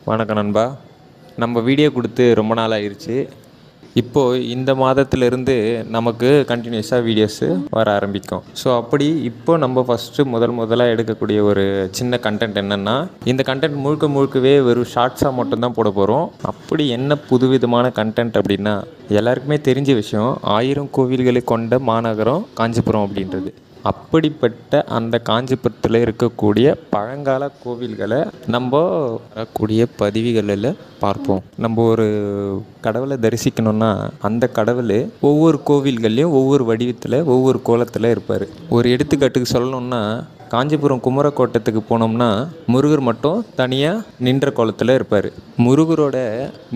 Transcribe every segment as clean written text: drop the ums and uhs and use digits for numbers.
வணக்கம் நண்பா. நம்ம வீடியோ கொடுத்து ரொம்ப நாள் ஆயிடுச்சு. இப்போது இந்த மாதத்திலிருந்து நமக்கு கண்டினியூஸாக வீடியோஸு வர ஆரம்பிக்கும். ஸோ அப்படி இப்போ நம்ம ஃபஸ்ட்டு முதலாக எடுக்கக்கூடிய ஒரு சின்ன கண்டென்ட் என்னென்னா, இந்த கண்டென்ட் முழுக்கவே வெறும் ஷார்ட்ஸாக மட்டும்தான் போட போகிறோம். அப்படி என்ன புதுவிதமான கண்டென்ட் அப்படின்னா, எல்லாருக்குமே தெரிஞ்ச விஷயம் 1000 கோவில்களை கொண்ட மாநகரம் காஞ்சிபுரம் அப்படின்றது. அப்படிப்பட்ட அந்த காஞ்சிபுரத்தில் இருக்கக்கூடிய பழங்கால கோவில்களை நம்ம வரக்கூடிய பதிவுகளில் பார்ப்போம். நம்ம ஒரு கடவுளை தரிசிக்கணும்னா அந்த கடவுள் ஒவ்வொரு கோவில்கள்லேயும் ஒவ்வொரு வடிவத்தில் ஒவ்வொரு கோலத்தில் இருப்பார். ஒரு எடுத்துக்காட்டுக்கு சொல்லணும்னா, காஞ்சிபுரம் குமரக்கோட்டத்துக்கு போனோம்னா முருகர் மட்டும் தனியாக நின்ற கோலத்தில் இருப்பார். முருகரோட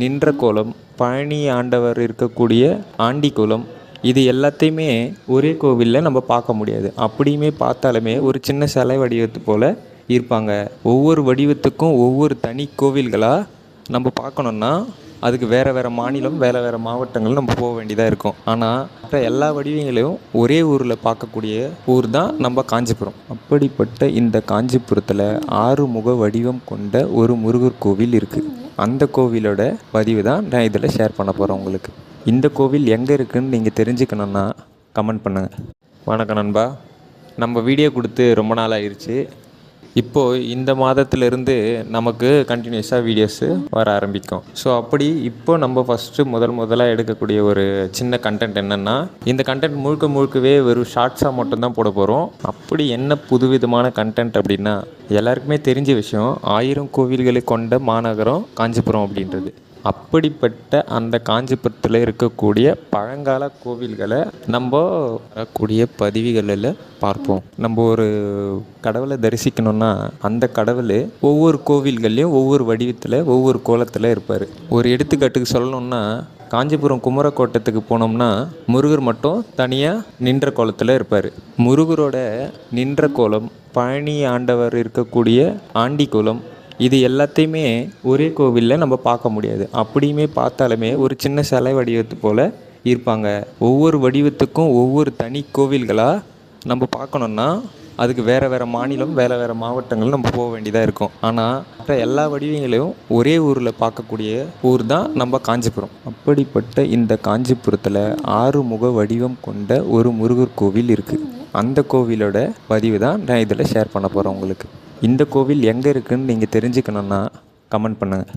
நின்ற கோலம், பழனி ஆண்டவர் இருக்கக்கூடிய ஆண்டி கோலம், இது எல்லாத்தையுமே ஒரே கோவிலில் நம்ம பார்க்க முடியாது. அப்படியுமே பார்த்தாலுமே ஒரு சின்ன சிலை வடிவத்து போல் இருப்பாங்க. ஒவ்வொரு வடிவத்துக்கும் ஒவ்வொரு தனி கோவில்களாக நம்ம பார்க்கணுன்னா அதுக்கு வேறு மாநிலம், வேறு மாவட்டங்கள் நம்ம போக வேண்டியதாக இருக்கும். ஆனால் மற்ற எல்லா வடிவங்களையும் ஒரே ஊரில் பார்க்கக்கூடிய ஊர் தான் நம்ம காஞ்சிபுரம். அப்படிப்பட்ட இந்த காஞ்சிபுரத்தில் 6 முக வடிவம் கொண்ட ஒரு முருகர் கோவில் இருக்குது. அந்த கோவிலோட பதிவு தான் நான் இதில் ஷேர் பண்ண போகிறேன் உங்களுக்கு. இந்த கோவில் எங்கே இருக்குதுன்னு நீங்கள் தெரிஞ்சுக்கணுன்னா கமெண்ட் பண்ணுங்கள். வணக்கம் நண்பா. நம்ம வீடியோ கொடுத்து ரொம்ப நாள் ஆயிடுச்சு. இப்போது இந்த மாதத்திலிருந்து நமக்கு கண்டினியூஸாக வீடியோஸு வர ஆரம்பிக்கும். ஸோ அப்படி இப்போ நம்ம ஃபஸ்ட்டு முதலாக எடுக்கக்கூடிய ஒரு சின்ன கண்டென்ட் என்னென்னா, இந்த கண்டென்ட் முழுக்கவே வெறும் ஷார்ட்ஸாக மட்டும்தான் போட போகிறோம். அப்படி என்ன புதுவிதமான கண்டென்ட் அப்படின்னா, எல்லாருக்குமே தெரிஞ்ச விஷயம் 1000 கோவில்களை கொண்ட மாநகரம் காஞ்சிபுரம் அப்படின்றது. அப்படிப்பட்ட அந்த காஞ்சிபுரத்தில் இருக்கக்கூடிய பழங்கால கோவில்களை நம்ம வரக்கூடிய பதிவுகளில் பார்ப்போம். நம்ம ஒரு கடவுளை தரிசிக்கணும்னா அந்த கடவுள் ஒவ்வொரு கோவில்கள்லேயும் ஒவ்வொரு வடிவத்தில் ஒவ்வொரு கோலத்தில் இருப்பார். ஒரு எடுத்துக்காட்டுக்கு சொல்லணும்னா, காஞ்சிபுரம் குமரக்கோட்டத்துக்கு போனோம்னா முருகர் மட்டும் தனியாக நின்ற கோலத்தில் இருப்பார். முருகரோட நின்ற கோலம், பழனி ஆண்டவர் இருக்கக்கூடிய ஆண்டி கோலம், இது எல்லாத்தையுமே ஒரே கோவிலில் நம்ம பார்க்க முடியாது. அப்படியுமே பார்த்தாலுமே ஒரு சின்ன சிலை வடிவத்து போல் இருப்பாங்க. ஒவ்வொரு வடிவத்துக்கும் ஒவ்வொரு தனி கோவில்களாக நம்ம பார்க்கணுன்னா அதுக்கு வேறு மாநிலம், வேறு மாவட்டங்கள் நம்ம போக வேண்டியதாக இருக்கும். ஆனால் மற்ற எல்லா வடிவங்களையும் ஒரே ஊரில் பார்க்கக்கூடிய ஊர் தான் நம்ம காஞ்சிபுரம். அப்படிப்பட்ட இந்த காஞ்சிபுரத்தில் 6 முக வடிவம் கொண்ட ஒரு முருகர் கோவில் இருக்குது. அந்த கோவிலோட பதிவு தான் நான் இதில் ஷேர் பண்ண போகிறேன் உங்களுக்கு. இந்த கோவில் எங்கே இருக்குதுன்னு நீங்கள் தெரிஞ்சுக்கணுன்னா கமெண்ட் பண்ணுங்கள்.